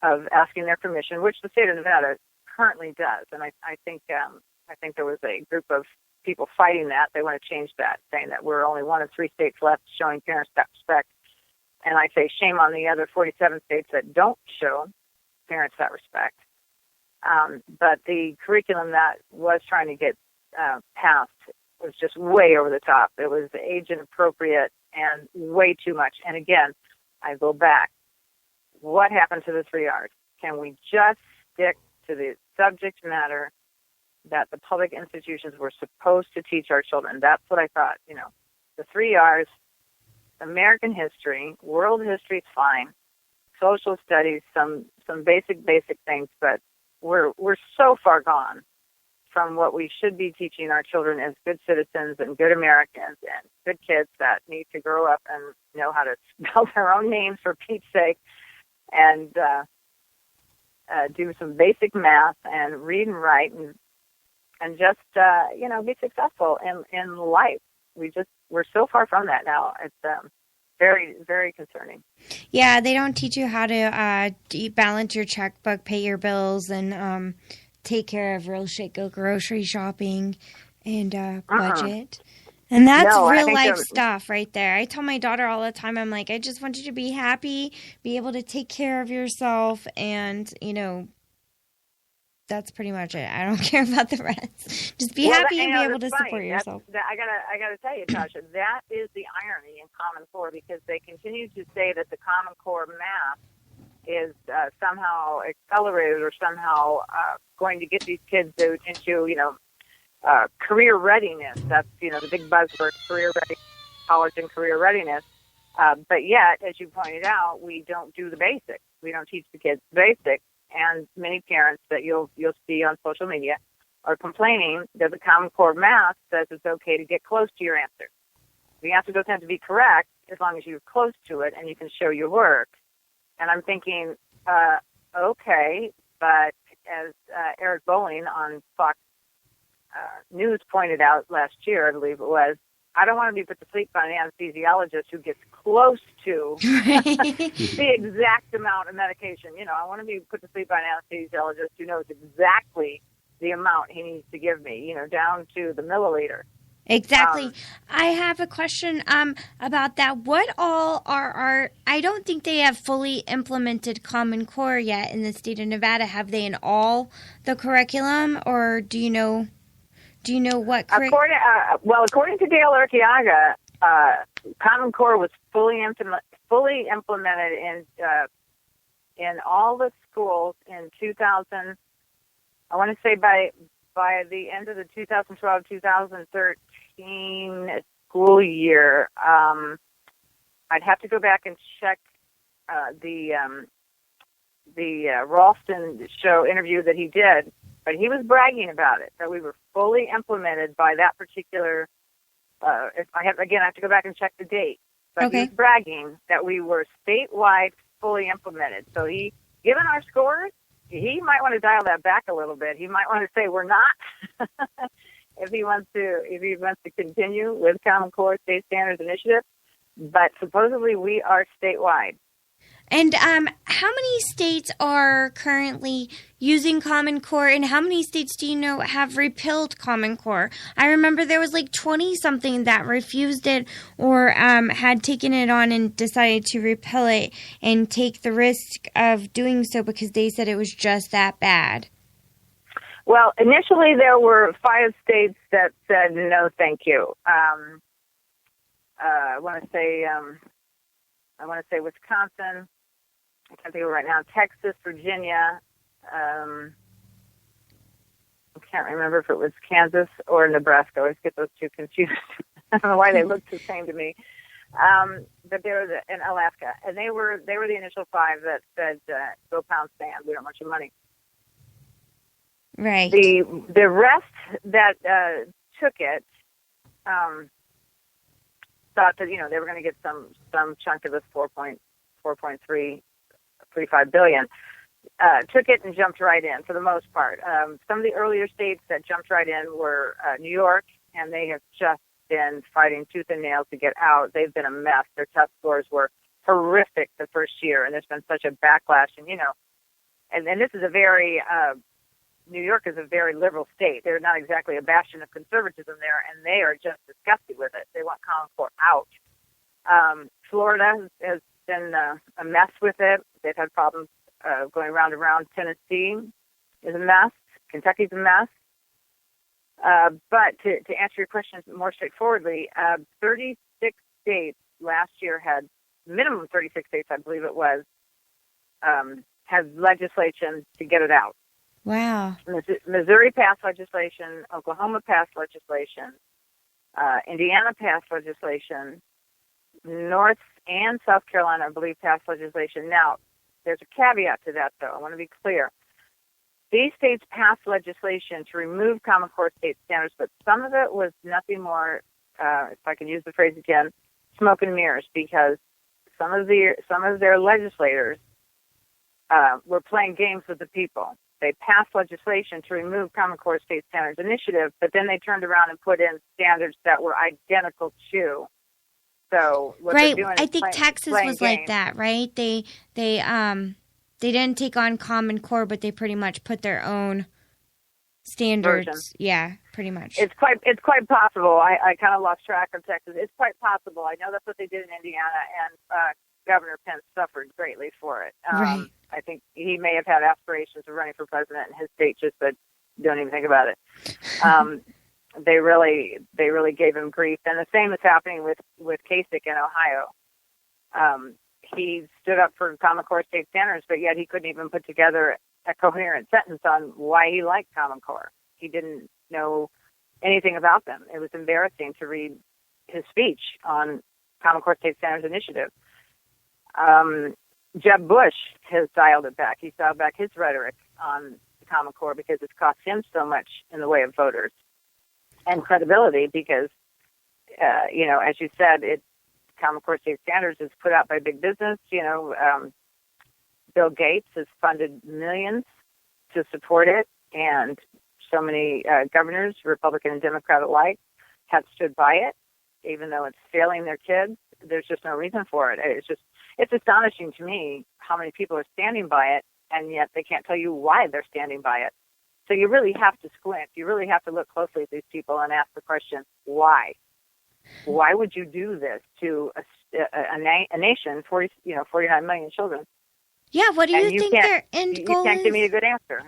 of asking their permission, which the state of Nevada currently does. And I think there was a group of people fighting that. They want to change that, saying that we're only one of 3 states left showing parents that respect. And I say shame on the other 47 states that don't show parents that respect. But the curriculum that was trying to get passed was just way over the top. It was age inappropriate and way too much. And again, I go back. What happened to the 3 R's? Can we just stick to the subject matter that the public institutions were supposed to teach our children? That's what I thought. The 3 R's, American history, world history is fine, social studies, some basic things, but we're so far gone from what we should be teaching our children as good citizens and good Americans and good kids that need to grow up and know how to spell their own names, for Pete's sake, and do some basic math and read and write and just be successful in life. We're so far from that now. It's very, very concerning. Yeah, they don't teach you how to balance your checkbook, pay your bills, and take care of real shit, go grocery shopping, and budget. And that's real life stuff right there. I tell my daughter all the time, I'm like, I just want you to be happy, be able to take care of yourself, and, that's pretty much it. I don't care about the rest. Just be happy and be able to support yourself. I gotta tell you, Tasha, that is the irony in Common Core, because they continue to say that the Common Core math is somehow accelerated or somehow going to get these kids into career readiness. That's the big buzzword, career ready, college and career readiness. But yet, as you pointed out, we don't do the basics. We don't teach the kids the basics. And many parents that you'll see on social media are complaining that the Common Core math says it's okay to get close to your answer. The answer doesn't have to be correct as long as you're close to it and you can show your work. And I'm thinking, okay, but as Eric Bolling on Fox News pointed out last year, I believe it was, I don't want to be put to sleep by an anesthesiologist who gets close to the exact amount of medication. I want to be put to sleep by an anesthesiologist who knows exactly the amount he needs to give me, down to the milliliter. Exactly. I have a question about that. What all are I don't think they have fully implemented Common Core yet in the state of Nevada. Have they in all the curriculum, or do you know what? According to Dale Urquiaga, Common Core was fully implemented in all the schools in 2000. I want to say by the end of the 2012-2013 school year. I'd have to go back and check the Ralston show interview that he did. But he was bragging about it, that we were fully implemented by that particular, I have to go back and check the date. But okay. He was bragging that we were statewide fully implemented. So given our scores, he might want to dial that back a little bit. He might want to say we're not, if he wants to continue with Common Core State Standards Initiative. But supposedly we are statewide. And how many states are currently using Common Core, and how many states do you know have repealed Common Core? I remember there was like 20-something that refused it or had taken it on and decided to repeal it and take the risk of doing so because they said it was just that bad. Well, initially there were 5 states that said no, thank you. I want to say Wisconsin. I can't think of it right now. Texas, Virginia. I can't remember if it was Kansas or Nebraska. I always get those two confused. I don't know why they look the same to me. But they were in Alaska, and they were the initial 5 that said, "Go pound sand. We don't want your money." Right. The rest that took it thought that they were going to get some chunk of this 4.35 billion. Took it and jumped right in for the most part. Some of the earlier states that jumped right in were New York, and they have just been fighting tooth and nail to get out. They've been a mess. Their test scores were horrific the first year, and there's been such a backlash. And and this is a very, New York is a very liberal state. They're not exactly a bastion of conservatism there, and they are just disgusted with it. They want Common Core out. Florida has been a mess with it. They've had problems going round and round. Tennessee is a mess. Kentucky's a mess. But to answer your question more straightforwardly, 36 states last year had, minimum 36 states, I believe it was, had legislation to get it out. Wow. Missouri passed legislation. Oklahoma passed legislation. Indiana passed legislation. North and South Carolina, I believe, passed legislation. Now, there's a caveat to that, though. I want to be clear. These states passed legislation to remove Common Core state standards, but some of it was nothing more, if I can use the phrase again, smoke and mirrors, because some of their legislators were playing games with the people. They passed legislation to remove Common Core state standards initiative, but then they turned around and put in standards that were identical to. So what right, they're doing I think Texas was like that, right? They didn't take on Common Core, but they pretty much put their own standards. Version. Yeah, pretty much. It's quite possible. I kind of lost track of Texas. It's quite possible. I know that's what they did in Indiana, and Governor Pence suffered greatly for it. Right. I think he may have had aspirations of running for president, and his state just said, "Don't even think about it." They really gave him grief, and the same is happening with Kasich in Ohio. He stood up for Common Core state standards, but yet he couldn't even put together a coherent sentence on why he liked Common Core. He didn't know anything about them. It was embarrassing to read his speech on Common Core state standards initiative. Jeb Bush has dialed it back. He's dialed back his rhetoric on the Common Core because it's cost him so much in the way of voters and credibility because, as you said, Common Core state standards is put out by big business. Bill Gates has funded millions to support it, and so many governors, Republican and Democrat alike, have stood by it, even though it's failing their kids. There's just no reason for it. It's astonishing to me how many people are standing by it, and yet they can't tell you why they're standing by it. So you really have to squint. You really have to look closely at these people and ask the question, why? Why would you do this to a nation, 49 million children? Yeah, what do you think their end goal is? You can't give me a good answer.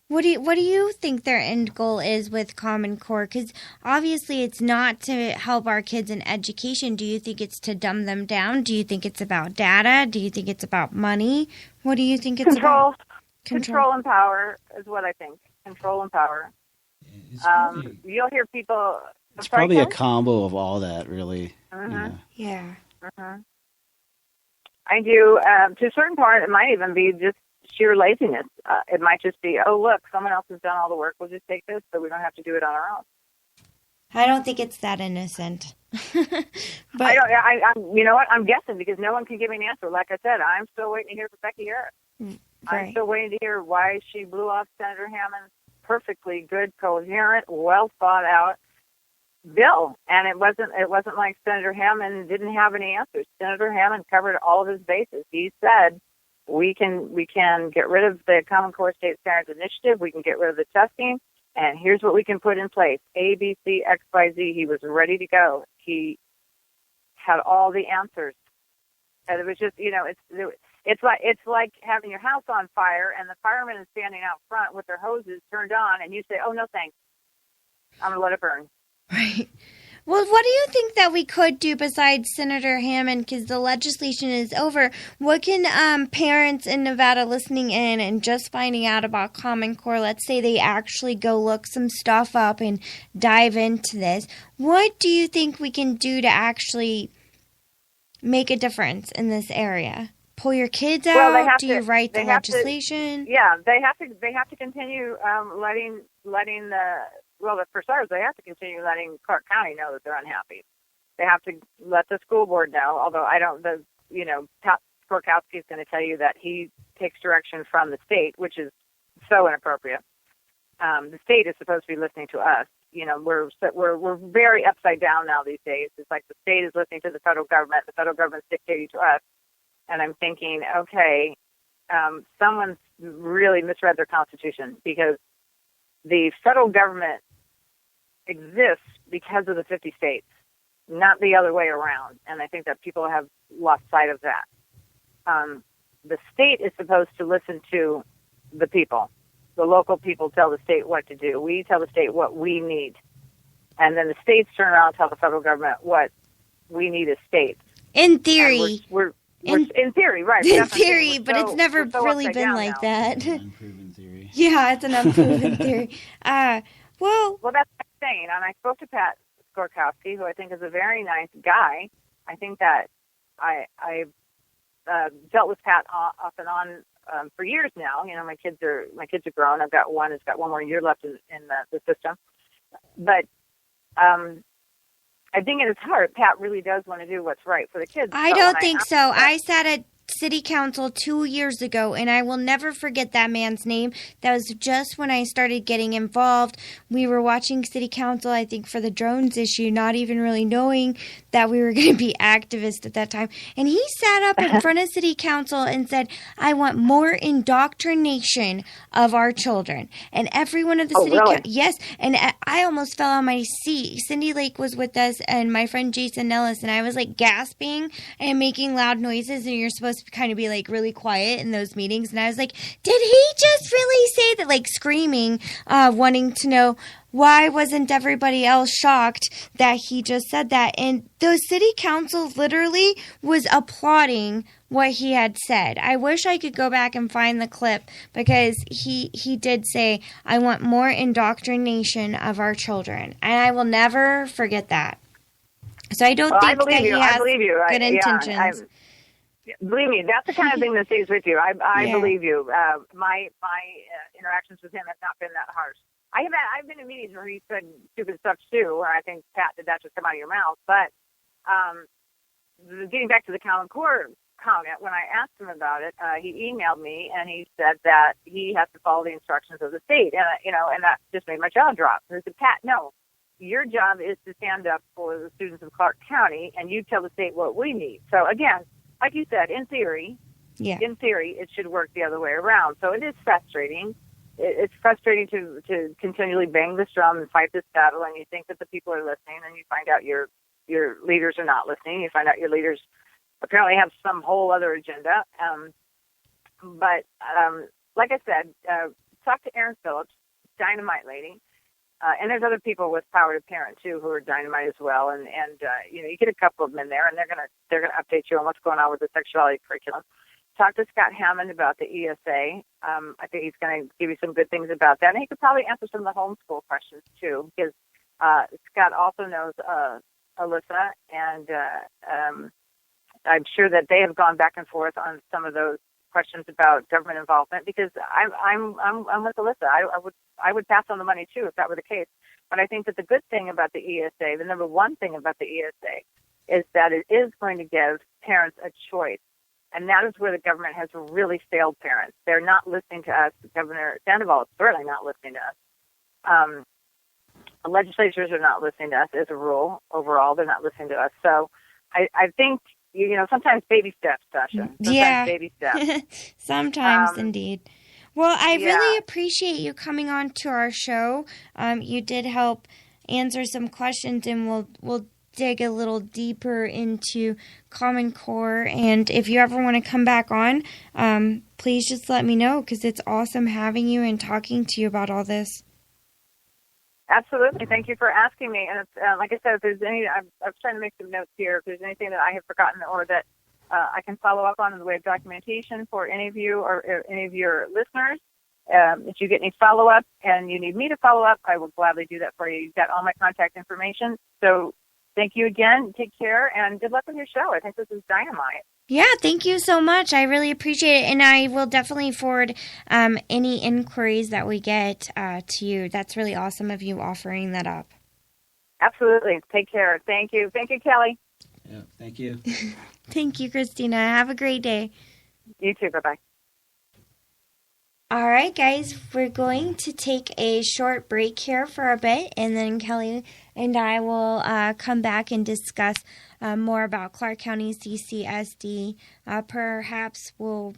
What do you think their end goal is with Common Core? Because obviously it's not to help our kids in education. Do you think it's to dumb them down? Do you think it's about data? Do you think it's about money? What do you think it's about? Control and power is what I think. Control and power. You'll hear people... It's probably a combo of all that, really. Yeah. I do. To a certain part, it might even be just sheer laziness. It might just be, oh, look, someone else has done all the work. We'll just take this so we don't have to do it on our own. I don't think it's that innocent. But I don't. You know what? I'm guessing because no one can give me an answer. Like I said, I'm still waiting to hear from Becky Harris. Right. I'm still waiting to hear why she blew off Senator Hammond's perfectly good, coherent, well thought out bill. And it wasn't like Senator Hammond didn't have any answers. Senator Hammond covered all of his bases. He said we can get rid of the Common Core State Standards Initiative. We can get rid of the testing. And here's what we can put in place. A, B, C, X, Y, Z. He was ready to go. He had all the answers. And it was just, it's like having your house on fire and the fireman is standing out front with their hoses turned on and you say, oh, no, thanks. I'm going to let it burn. Right. Well, what do you think that we could do besides Senator Hammond, because the legislation is over? What can parents in Nevada listening in and just finding out about Common Core, let's say they actually go look some stuff up and dive into this, what do you think we can do to actually make a difference in this area? Pull your kids out? Well, do you write the legislation? They have to continue letting the... Well, for starters, they have to continue letting Clark County know that they're unhappy. They have to let the school board know, although Gorkowski is going to tell you that he takes direction from the state, which is so inappropriate. The state is supposed to be listening to us. We're very upside down now these days. It's like the state is listening to the federal government. The federal government's dictating to us. And I'm thinking, okay, someone's really misread their Constitution, because the federal government exists because of the 50 states, not the other way around. And I think that people have lost sight of that. The state is supposed to listen to the people. The local people tell the state what to do. We tell the state what we need. And then the states turn around and tell the federal government what we need as states. In theory. We're in theory, right. In theory, but it's never really been like that. Unproven theory. Yeah, it's an unproven theory. Well, that's what I'm saying. And I spoke to Pat Skorkowski, who I think is a very nice guy. I think that I dealt with Pat off and on for years now. You know, my kids are grown. I've got one. It's got one more year left in the system. But I think in his heart, Pat really does want to do what's right for the kids. I don't think so. I sat at City Council 2 years ago, and I will never forget that man's name. That was just when I started getting involved. We were watching City Council, I think, for the drones issue, not even really knowing that we were going to be activists at that time. And he sat up in front of City Council and said, I want more indoctrination of our children. And every one of the city really? yes, and I almost fell on my seat. Cindy Lake was with us, and my friend Jason Nellis, and I was like gasping and making loud noises, and you're supposed to kind of be like really quiet in those meetings. And I was like, did he just really say that? Like screaming, wanting to know why wasn't everybody else shocked that he just said that. And the city council literally was applauding what he had said. I wish I could go back and find the clip, because he did say, I want more indoctrination of our children. And I will never forget that. So I don't think that he has good intentions. Believe me, that's the kind of thing that stays with you. I believe you. My interactions with him have not been that harsh. I've been in meetings where he said stupid stuff too, where I think, Pat, did that just come out of your mouth? But getting back to the Common Core comment, when I asked him about it, he emailed me and he said that he has to follow the instructions of the state, and that just made my jaw drop. And I said, Pat, no. Your job is to stand up for the students of Clark County, and you tell the state what we need. So again, like you said, in theory, it should work the other way around. So it is frustrating. It's frustrating to continually bang this drum and fight this battle, and you think that the people are listening, and you find out your leaders are not listening. You find out your leaders apparently have some whole other agenda. But like I said, talk to Erin Phillips, dynamite lady. And there's other people with power to parent too who are dynamite as well, and you get a couple of them in there, and they're gonna update you on what's going on with the sexuality curriculum. Talk to Scott Hammond about the ESA. I think he's going to give you some good things about that, and he could probably answer some of the homeschool questions too, because Scott also knows Alyssa, and I'm sure that they have gone back and forth on some of those questions about government involvement, because I'm with Alyssa. I would pass on the money too if that were the case. But I think that the good thing about the ESA, the number one thing about the ESA, is that it is going to give parents a choice, and that is where the government has really failed parents. They're not listening to us. Governor Sandoval is certainly not listening to us. Legislatures are not listening to us as a rule. Overall, they're not listening to us. So I think. Sometimes baby steps, Sasha. Sometimes baby steps. Sometimes, indeed. Well, I really appreciate you coming on to our show. You did help answer some questions, and we'll dig a little deeper into Common Core. And if you ever want to come back on, please just let me know, because it's awesome having you and talking to you about all this. Absolutely. Thank you for asking me. And it's, like I said, if there's any, I'm trying to make some notes here. If there's anything that I have forgotten or that I can follow up on in the way of documentation for any of you or any of your listeners, if you get any follow-up and you need me to follow up, I will gladly do that for you. You've got all my contact information. So thank you again. Take care, and good luck with your show. I think this is dynamite. Yeah, thank you so much. I really appreciate it, and I will definitely forward any inquiries that we get to you. That's really awesome of you offering that up. Absolutely. Take care. Thank you. Thank you, Kelly. Yeah, thank you. Thank you, Christina. Have a great day. You too. Bye-bye. All right, guys, we're going to take a short break here for a bit, and then Kelly and I will come back and discuss more about Clark County CCSD. Perhaps we'll